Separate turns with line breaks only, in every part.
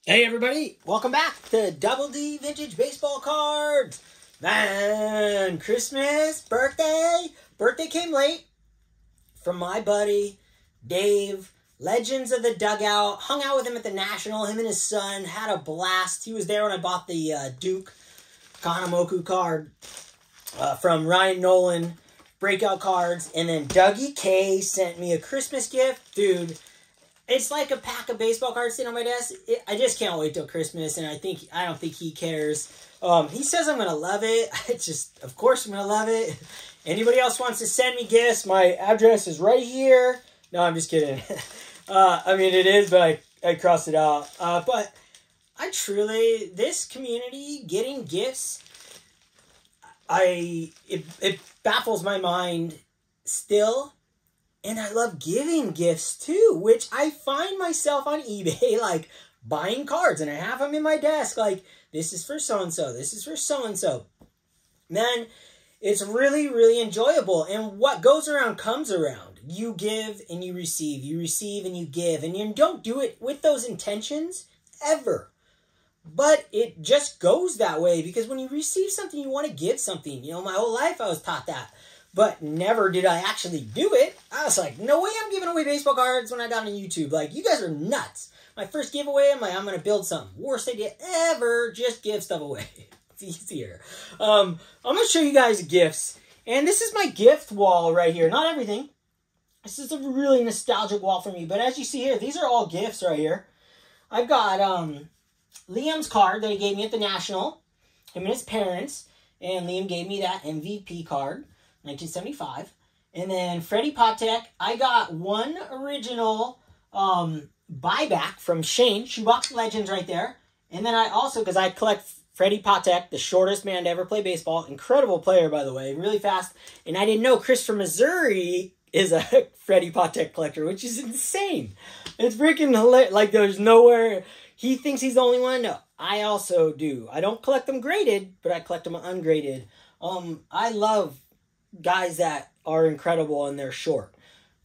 Hey everybody, welcome back to Double D Vintage Baseball Cards. Man, Christmas, birthday came late from my buddy, Dave, Legends of the Dugout. Hung out with him at the National, him and his son, had a blast. He was there when I bought the Duke Kahanamoku card from Ryan Nolan, breakout cards. And then Dougie K sent me a Christmas gift. Dude, it's like a pack of baseball cards sitting on my desk. I just can't wait till Christmas, and I don't think he cares. He says I'm going to love it. Of course I'm going to love it. Anybody else wants to send me gifts, my address is right here. No, I'm just kidding. I mean, it is, but I crossed it out. But this community, getting gifts, it baffles my mind still. And I love giving gifts too, which I find myself on eBay, like, buying cards, and I have them in my desk, like, this is for so-and-so, this is for so-and-so. Man, it's really, really enjoyable, and what goes around comes around. You give and you receive and you give, and you don't do it with those intentions, ever. But it just goes that way, because when you receive something, you want to give something. You know, my whole life I was taught that. But never did I actually do it. I was like, no way I'm giving away baseball cards when I got on YouTube. Like, you guys are nuts. My first giveaway, I'm going to build something. Worst idea ever, just give stuff away. It's easier. I'm going to show you guys gifts. And this is my gift wall right here. Not everything. This is a really nostalgic wall for me. But as you see here, these are all gifts right here. I've got Liam's card that he gave me at the National. Him and his parents. And Liam gave me that MVP card. 1975. And then Freddie Patek, I got one original buyback from Shane, Shoebox Legends right there. And then I also, because I collect Freddie Patek, the shortest man to ever play baseball. Incredible player, by the way. Really fast. And I didn't know Chris from Missouri is a Freddie Patek collector, which is insane. It's freaking hilarious. Like, there's nowhere... He thinks he's the only one. No, I also do. I don't collect them graded, but I collect them ungraded. I love guys that are incredible and they're short,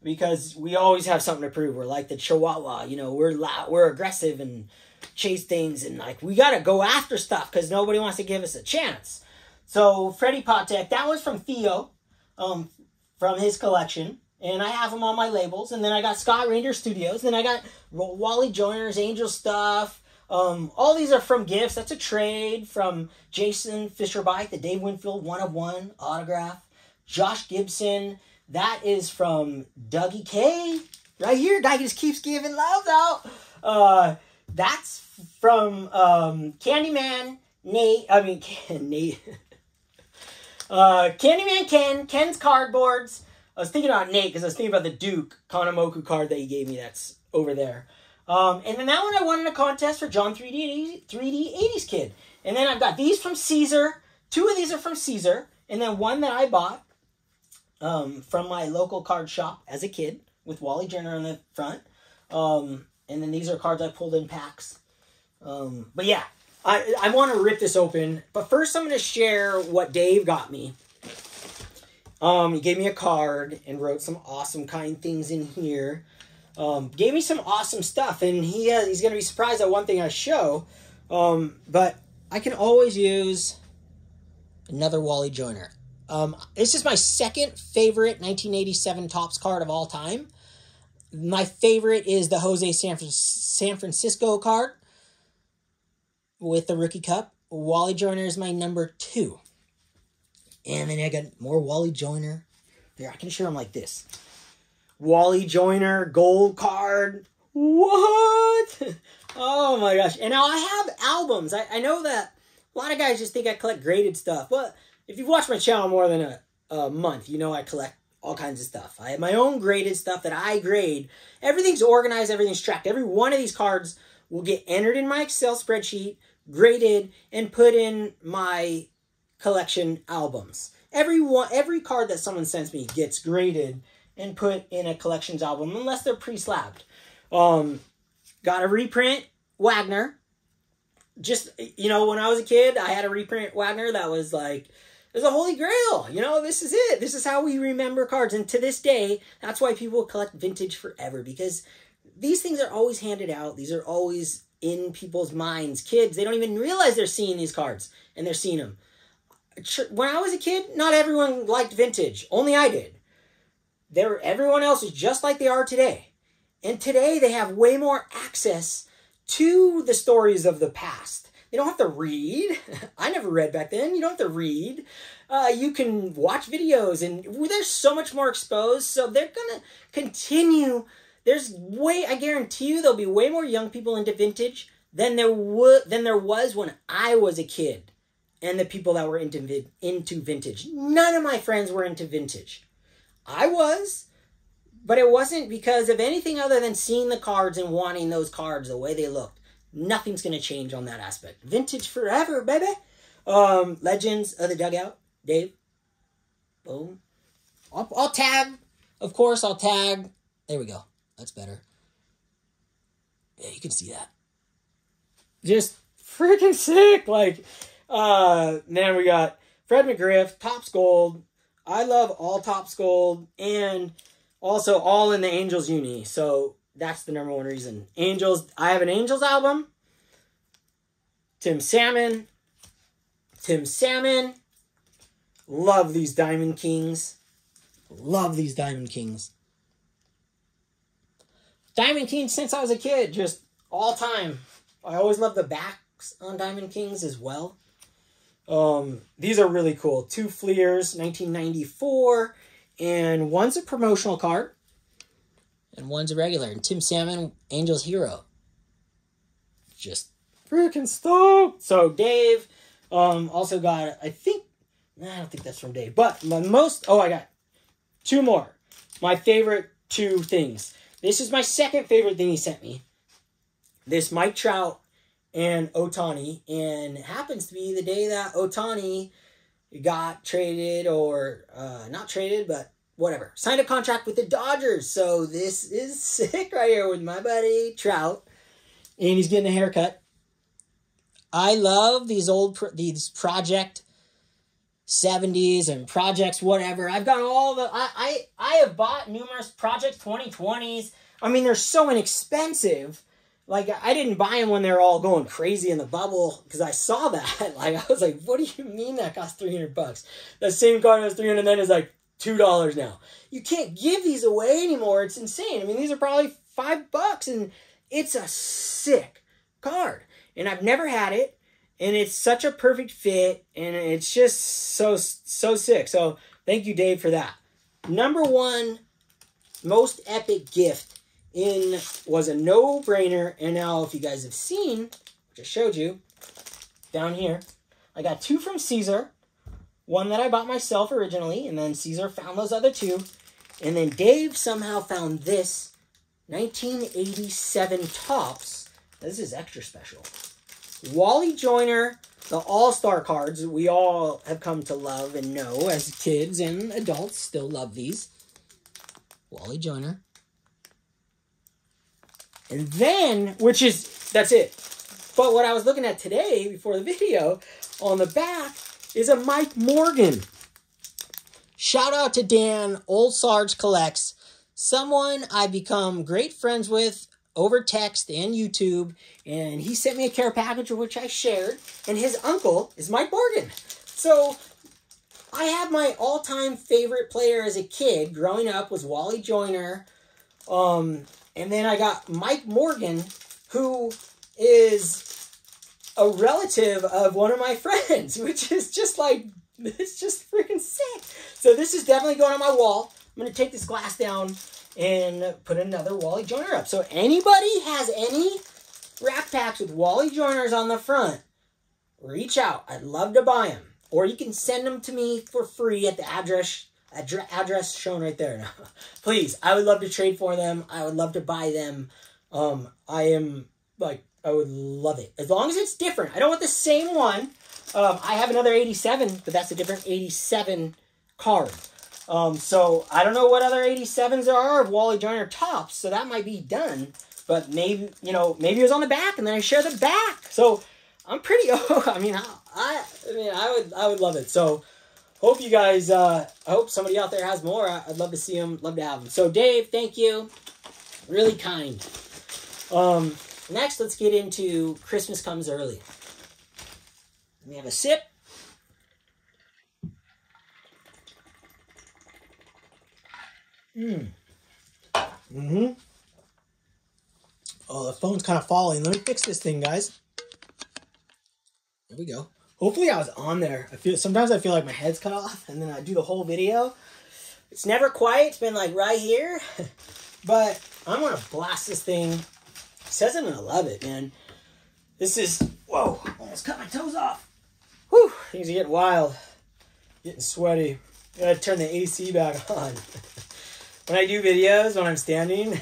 because we always have something to prove. We're like the Chihuahua, you know, we're loud, we're aggressive and chase things, and like, we got to go after stuff because nobody wants to give us a chance. So Freddie Patek, that was from Theo, from his collection, and I have them on my labels. And then I got Scott Ranger Studios, then I got Wally Joyner's Angel stuff. All these are from gifts. That's a trade from Jason Fisher-Bike, the Dave Winfield 1/1 autograph. Josh Gibson, that is from Dougie K. Right here, guy just keeps giving loves out. That's from Candyman Nate. Nate. Candyman Ken's cardboards. I was thinking about Nate because I was thinking about the Duke Kahanamoku card that he gave me. That's over there. And then that one I won in a contest for John 3D 80s Kid. And then I've got these from Caesar. Two of these are from Caesar. And then one that I bought from my local card shop as a kid with Wally Joyner on the front. And then these are cards I pulled in packs. But yeah, I want to rip this open. But first I'm going to share what Dave got me. He gave me a card and wrote some awesome kind things in here. Gave me some awesome stuff. And he's going to be surprised at one thing I show. But I can always use another Wally Joyner. This is my second favorite 1987 Topps card of all time. My favorite is the Jose San Francisco card with the Rookie Cup. Wally Joyner is my number 2. And then I got more Wally Joyner. Here, I can share them like this. Wally Joyner gold card. What? Oh my gosh. And now I have albums. I know that a lot of guys just think I collect graded stuff. But if you've watched my channel more than a month, you know I collect all kinds of stuff. I have my own graded stuff that I grade. Everything's organized, everything's tracked. Every one of these cards will get entered in my Excel spreadsheet, graded, and put in my collection albums. Every card that someone sends me gets graded and put in a collections album, unless they're pre-slabbed. Got a reprint Wagner. Just, you know, when I was a kid, I had a reprint Wagner that was like, it was a holy grail. You know, this is it. This is how we remember cards. And to this day, that's why people collect vintage forever, because these things are always handed out. These are always in people's minds. Kids, they don't even realize they're seeing these cards, and they're seeing them. When I was a kid, not everyone liked vintage. Only I did. Everyone else is just like they are today. And today, they have way more access to the stories of the past. They don't have to read. I never read back then. You don't have to read. You can watch videos, and there's so much more exposed. So they're going to continue. I guarantee you, there'll be way more young people into vintage than there was when I was a kid. And the people that were into vintage. None of my friends were into vintage. I was, but it wasn't because of anything other than seeing the cards and wanting those cards the way they looked. Nothing's going to change on that aspect. Vintage forever, baby. Legends of the Dugout. Dave. Boom. I'll tag. Of course, I'll tag. There we go. That's better. Yeah, you can see that. Just freaking sick. Like, man, we got Fred McGriff, Topps Gold. I love all Topps Gold, and also all in the Angels uni. So that's the number one reason. Angels. I have an Angels album. Tim Salmon. Love these Diamond Kings. Love these Diamond Kings. Diamond Kings since I was a kid. Just all time. I always love the backs on Diamond Kings as well. These are really cool. 2 Fleers, 1994, and one's a promotional card, and one's a regular. And Tim Salmon, Angels Hero. Just freaking stoked. So Dave, also got, I don't think that's from Dave, but I got 2 more. My favorite 2 things. This is my second favorite thing he sent me. This Mike Trout and Ohtani, and it happens to be the day that Ohtani got traded, or not traded, but whatever. Signed a contract with the Dodgers. So this is sick right here with my buddy Trout, and he's getting a haircut. I love these Project 70s and Projects whatever. I've got all the... I have bought numerous Project 2020s. I mean, they're so inexpensive. Like, I didn't buy them when they were all going crazy in the bubble, because I saw that. Like, I was like, what do you mean that cost $300? That same card was $300 and then is like $2 now. You can't give these away anymore. It's insane. I mean, these are probably $5, and it's a sick card. And I've never had it, and it's such a perfect fit, and it's just so sick. So, thank you, Dave, for that. Number 1 most epic gift was a no-brainer, and now if you guys have seen, which I showed you down here, I got 2 from Caesar, one that I bought myself originally, and then Caesar found those other 2, and then Dave somehow found this 1987 Topps. This is extra special. Wally Joyner, the All-Star cards we all have come to love and know as kids and adults still love these. Wally Joyner. And then, that's it. But what I was looking at today, before the video, on the back, is a Mike Morgan. Shout out to Dan, Old Sarge Collects, someone I've become great friends with over text and YouTube, and he sent me a care package, which I shared, and his uncle is Mike Morgan. So, I have my all-time favorite player as a kid, growing up, was Wally Joyner, and then I got Mike Morgan, who is a relative of one of my friends, which is just like, it's just freaking sick. So this is definitely going on my wall. I'm going to take this glass down and put another Wally Joyner up. So anybody has any rack packs with Wally Joyners on the front, reach out. I'd love to buy them. Or you can send them to me for free at the address shown right there. Please, I would love to trade for them. I would love to buy them. I would love it. As long as it's different. I don't want the same one. I have another 87, but that's a different 87 card. So I don't know what other 87s there are of Wally Joyner Topps, so that might be done. But maybe, maybe it was on the back, and then I share the back. So I'm pretty, I would love it. So hope you guys, I hope somebody out there has more. I'd love to see them, love to have them. So Dave, thank you. Really kind. Next, let's get into Christmas Comes Early. Let me have a sip. Oh, the phone's kind of falling. Let me fix this thing, guys. There we go. Hopefully I was on there. Sometimes I feel like my head's cut off, and then I do the whole video. It's never quite. It's been like right here. But I'm going to blast this thing. It says I'm going to love it, man. This is... Whoa. Almost cut my toes off. Whew. Things are getting wild. Getting sweaty. Gotta turn the AC back on. When I do videos, when I'm standing,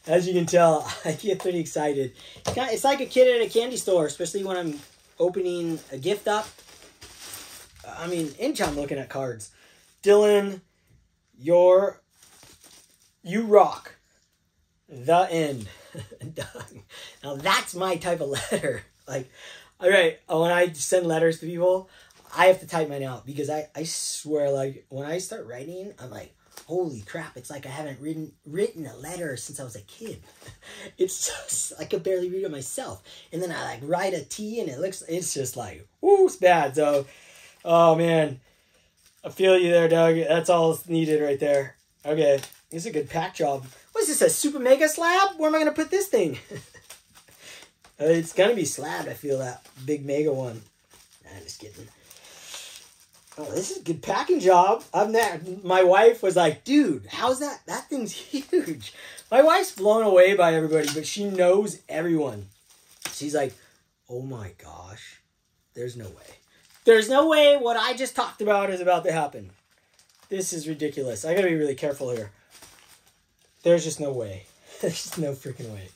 as you can tell, I get pretty excited. It's like a kid at a candy store, especially when I'm opening a gift up. I mean, anytime I'm looking at cards. Dylan, you rock. The end. Done. Now that's my type of letter. Like, all right, when I send letters to people, I have to type mine out because I swear, like, when I start writing, I'm like, holy crap, it's like I haven't written a letter since I was a kid. It's just, I could barely read it myself. And then I like write a T and it's just like, whoo, it's bad. So, oh man, I feel you there, Doug. That's all it's needed right there. Okay, this is a good pack job. What is this, a super mega slab? Where am I going to put this thing? It's going to be slabbed, I feel, that big mega one. Nah, I'm just kidding. Oh, this is a good packing job. My wife was like, dude, how's that? That thing's huge. My wife's blown away by everybody, but she knows everyone. She's like, oh my gosh, there's no way. There's no way what I just talked about is about to happen. This is ridiculous. I gotta be really careful here. There's just no way. There's just no freaking way.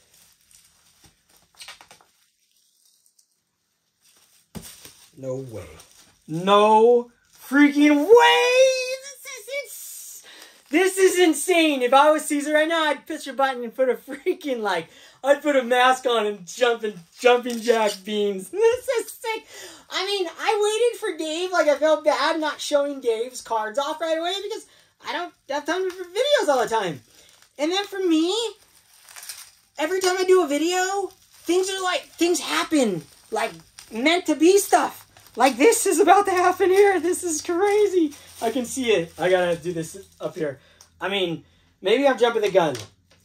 No way. No freaking way! This is insane. If I was Caesar right now, I'd push a button and put a freaking, like, I'd put a mask on and jumping jack beans. This is sick. I mean, I waited for Dave. Like, I felt bad not showing Dave's cards off right away because I don't have time for videos all the time. And then for me, every time I do a video, things happen. Like, meant to be stuff. Like, this is about to happen here. This is crazy. I can see it. I gotta do this up here. I mean, maybe I'm jumping the gun.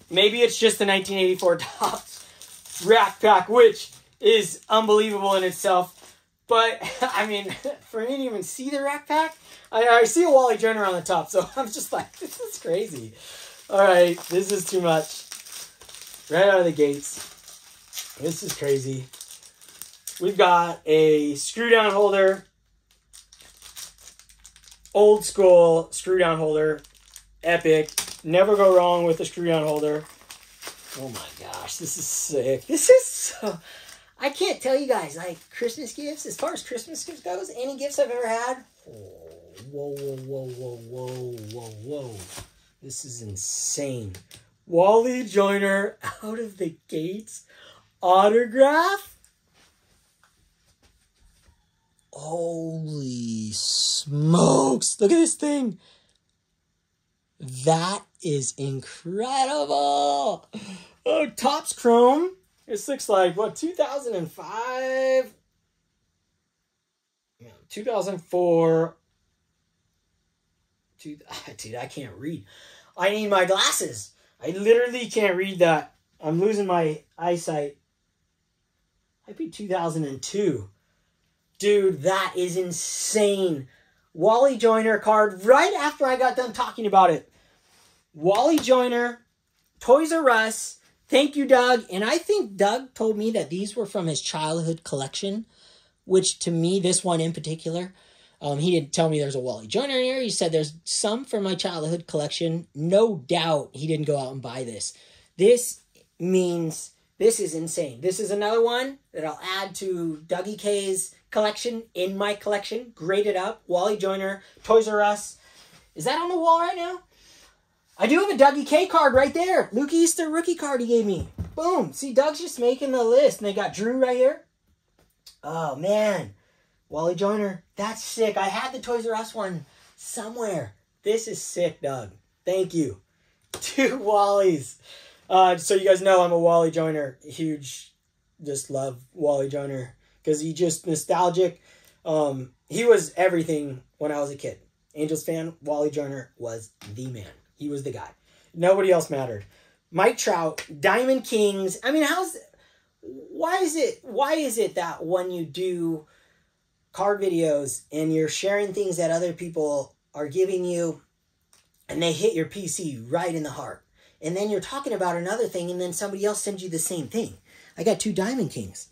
Maybe it's just the 1984 Topps Rack Pack, which is unbelievable in itself. But, I mean, for me to even see the Rack Pack, I see a Wally Joyner on the top, so I'm just like, this is crazy. All right, this is too much. Right out of the gates. This is crazy. We've got a screw down holder. Old school screw down holder. Epic. Never go wrong with a screw down holder. Oh my gosh, this is sick. This is so... I can't tell you guys, like, Christmas gifts, as far as Christmas gifts goes, any gifts I've ever had. Oh, whoa, whoa, whoa, whoa, whoa, whoa, whoa. This is insane. Wally Joyner out of the gates. Autograph. Holy smokes. Look at this thing. That is incredible. Oh, Topps Chrome. This looks like, what, 2005? Yeah, 2004. Dude, I can't read. I need my glasses. I literally can't read that. I'm losing my eyesight. Might be 2002. Dude, that is insane. Wally Joyner card right after I got done talking about it. Wally Joyner, Toys R Us. Thank you, Doug. And I think Doug told me that these were from his childhood collection, which to me, this one in particular, he didn't tell me there's a Wally Joyner in here. He said there's some from my childhood collection. No doubt he didn't go out and buy this. This means this is insane. This is another one that I'll add to Dougie K's collection, in my collection. Graded up. Wally Joyner, Toys R Us. Is that on the wall right now? I do have a Dougie K card right there. Luke Easter rookie card he gave me. Boom. See, Doug's just making the list. And they got Drew right here. Oh, man. Wally Joyner. That's sick. I had the Toys R Us one somewhere. This is sick, Doug. Thank you. 2 Wallies. So you guys know I'm a Wally Joyner. Huge, just love Wally Joyner. Because he just nostalgic. He was everything when I was a kid. Angels fan, Wally Joyner was the man. He was the guy. Nobody else mattered. Mike Trout, Diamond Kings. I mean, why is it that when you do card videos and you're sharing things that other people are giving you and they hit your PC right in the heart, and then you're talking about another thing and then somebody else sends you the same thing? I got 2 Diamond Kings.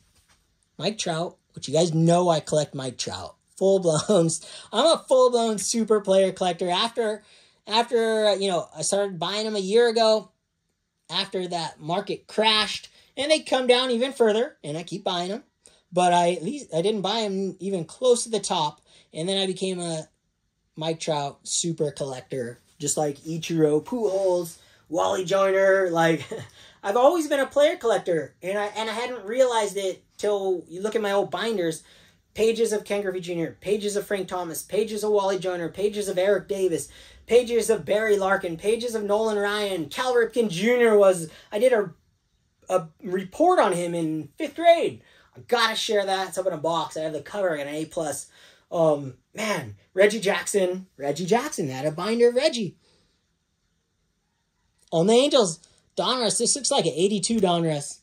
Mike Trout, which you guys know I collect Mike Trout. Full-blown. I'm a full-blown super player collector. After I started buying them a year ago, after that market crashed, and they come down even further, and I keep buying them. But I didn't buy them even close to the top, and then I became a Mike Trout super collector, just like Ichiro, Pujols, Wally Joyner. Like, I've always been a player collector, and I hadn't realized it till you look at my old binders. Pages of Ken Griffey Jr., pages of Frank Thomas, pages of Wally Joyner, pages of Eric Davis, pages of Barry Larkin, pages of Nolan Ryan. Cal Ripken Jr. I did a report on him in 5th grade. I gotta share that. It's up in a box. I have the cover. I got an A+. Man, Reggie Jackson, had a binder of Reggie. On the Angels, Donruss. This looks like an 82 Donruss.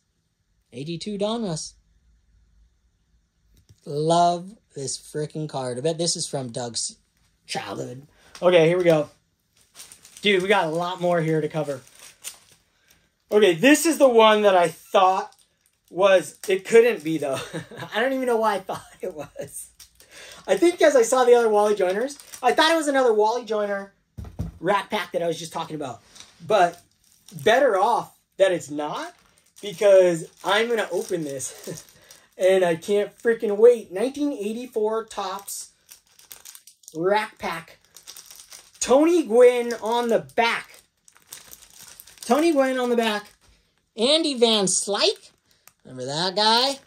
82 Donruss. Love this freaking card. I bet this is from Doug's childhood. Okay, here we go. Dude, we got a lot more here to cover. Okay, this is the one that I thought was... It couldn't be, though. I don't even know why I thought it was. I think because I saw the other Wally Joyners, I thought it was another Wally Joyner Rat Pack that I was just talking about. But better off that it's not, because I'm going to open this. And I can't freaking wait. 1984 Topps Rack Pack. Tony Gwynn on the back. Tony Gwynn on the back. Andy Van Slyke. Remember that guy?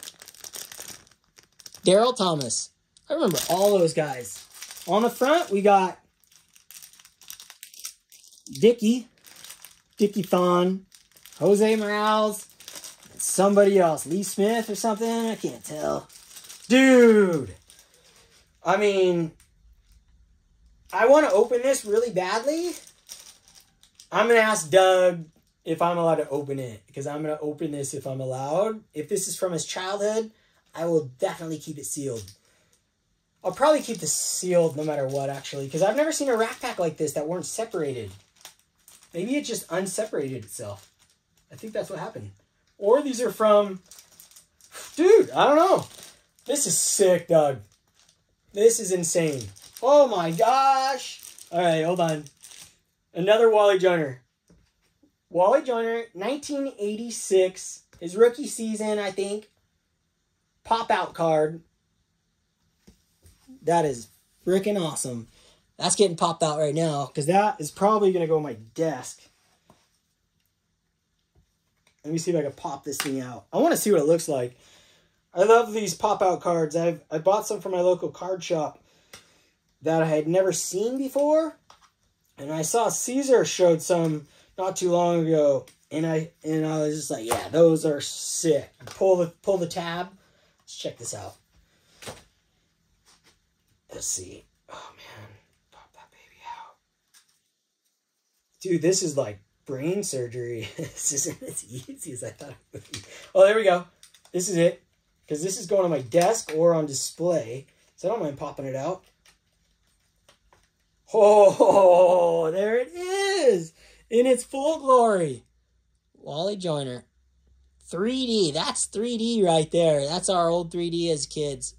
Daryl Thomas. I remember all those guys. On the front, we got Dickie Thon. Jose Morales. Somebody else. Lee Smith or something? I can't tell. Dude! I mean, I want to open this really badly. I'm going to ask Doug if I'm allowed to open it, because I'm going to open this if I'm allowed. If this is from his childhood, I will definitely keep it sealed. I'll probably keep this sealed no matter what, actually, because I've never seen a Rack Pack like this that weren't separated. Maybe it just unseparated itself. I think that's what happened. Or these are from... Dude, I don't know. This is sick, Doug. This is insane. Oh my gosh. All right, hold on. Another Wally Joyner. Wally Joyner, 1986. His rookie season, I think. Pop-out card. That is freaking awesome. That's getting popped out right now, because that is probably going to go on my desk. Let me see if I can pop this thing out. I want to see what it looks like. I love these pop-out cards. I bought some from my local card shop that I had never seen before. And I saw Caesar showed some not too long ago. And I was just like, yeah, those are sick. Pull the tab. Let's check this out. Let's see. Oh, man. Pop that baby out. Dude, this is like brain surgery. This isn't as easy as I thought it would be. Oh, there we go. This is it. Because this is going on my desk or on display. So I don't mind popping it out. Oh, there it is. In its full glory. Wally Joyner. 3D. That's 3D right there. That's our old 3D as kids.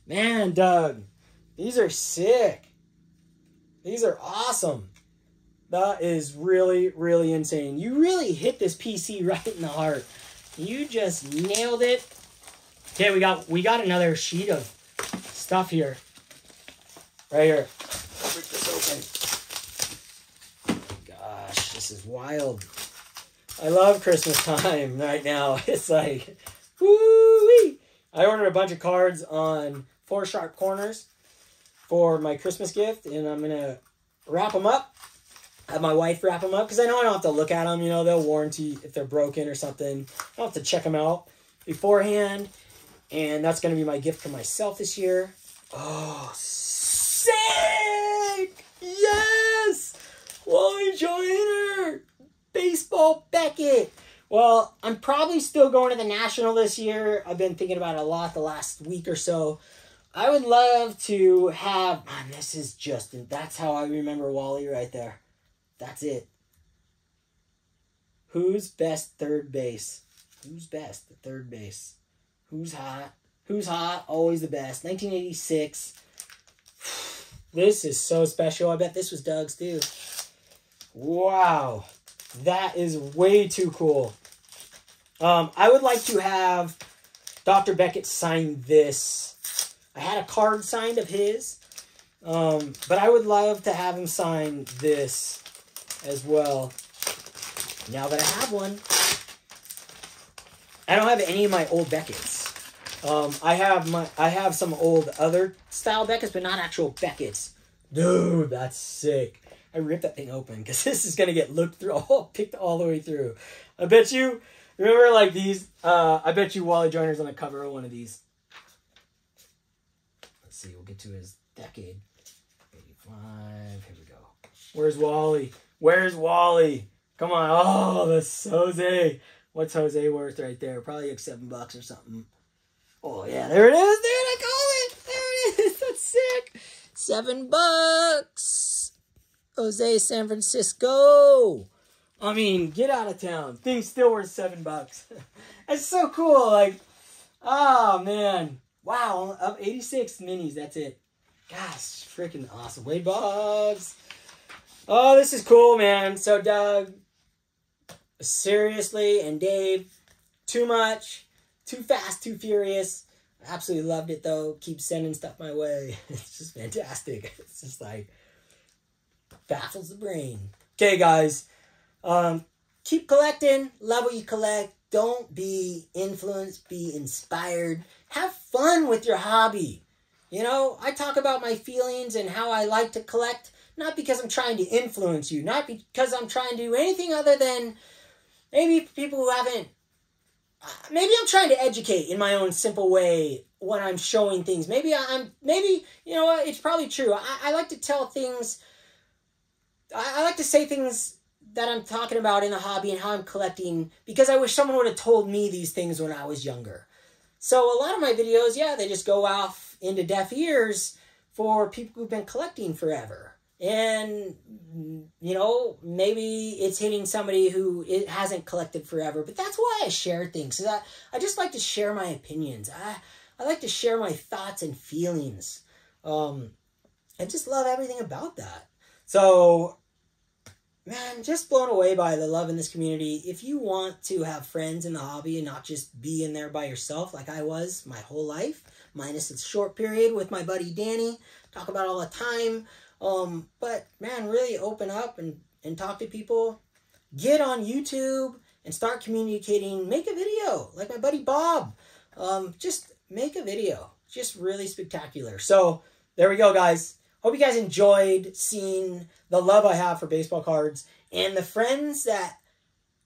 Man, Doug. These are sick. These are awesome. That is really, really insane. You really hit this PC right in the heart. You just nailed it. Okay, we got another sheet of stuff here. Right here. Break this open. Gosh, this is wild. I love Christmas time right now. It's like, woo-wee. I ordered a bunch of cards on 4 Sharp Corners for my Christmas gift, and I'm going to wrap them up. have my wife wrap them up because I know I don't have to look at them. You know, they'll warranty if they're broken or something. I don't have to check them out beforehand. And that's going to be my gift for myself this year. Oh, sick! Yes! Wally Joyner! Baseball Beckett! Well, I'm probably still going to the National this year. I've been thinking about it a lot the last week or so. I would love to have... Man, this is Justin. That's how I remember Wally right there. That's it. Who's best third base? Who's best at third base? Who's hot? Who's hot? Always the best. 1986. This is so special. I bet this was Doug's too. Wow. That is way too cool. I would like to have Dr. Beckett sign this. I had a card signed of his. But I would love to have him sign this as well. Now that I have one. I don't have any of my old Becketts. I have some old other style Becketts, but not actual Becketts. Dude, that's sick. I ripped that thing open because this is gonna get looked through, picked all the way through. I bet you remember like these. I bet you Wally Joyner's on the cover of one of these. Let's see. We'll get to his decade. 85. Here we go. Where's Wally? Where's Wally? Come on. Oh, that's Jose. What's Jose worth right there? Probably like $7 or something. Oh, yeah. There it is. There I call it. There it is. That's sick. $7. Jose San Francisco. I mean, get out of town. Thing's still worth $7. That's so cool. Like, oh, man. Wow. Up 86 minis. That's it. Gosh, freaking awesome. Wade Boggs. Oh, this is cool, man. So, Doug, seriously, and Dave, too much, too fast, too furious. I absolutely loved it, though. Keep sending stuff my way. It's just fantastic. It's just like, baffles the brain. Okay, guys. Keep collecting. Love what you collect. Don't be influenced. Be inspired. Have fun with your hobby. You know, I talk about my feelings and how I like to collect, not because I'm trying to influence you, not because I'm trying to do anything other than maybe people who haven't, maybe I'm trying to educate in my own simple way when I'm showing things. Maybe you know what, it's probably true. I like to tell things, I like to say things that I'm talking about in the hobby and how I'm collecting because I wish someone would have told me these things when I was younger. So a lot of my videos, yeah, they just go off into deaf ears for people who've been collecting forever. And, you know, maybe it's hitting somebody who it hasn't collected forever. But that's why I share things. I just like to share my opinions. I like to share my thoughts and feelings. I just love everything about that. So, man, just blown away by the love in this community. If you want to have friends in the hobby and not just be in there by yourself like I was my whole life, minus a short period with my buddy Danny, talk about all the time. But, man, really open up and talk to people. Get on YouTube and start communicating. Make a video like my buddy Bob. Just make a video. Just really spectacular. So, there we go, guys. Hope you guys enjoyed seeing the love I have for baseball cards and the friends that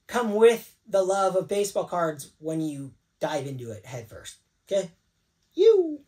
come with the love of baseball cards when you dive into it head first. Okay? You!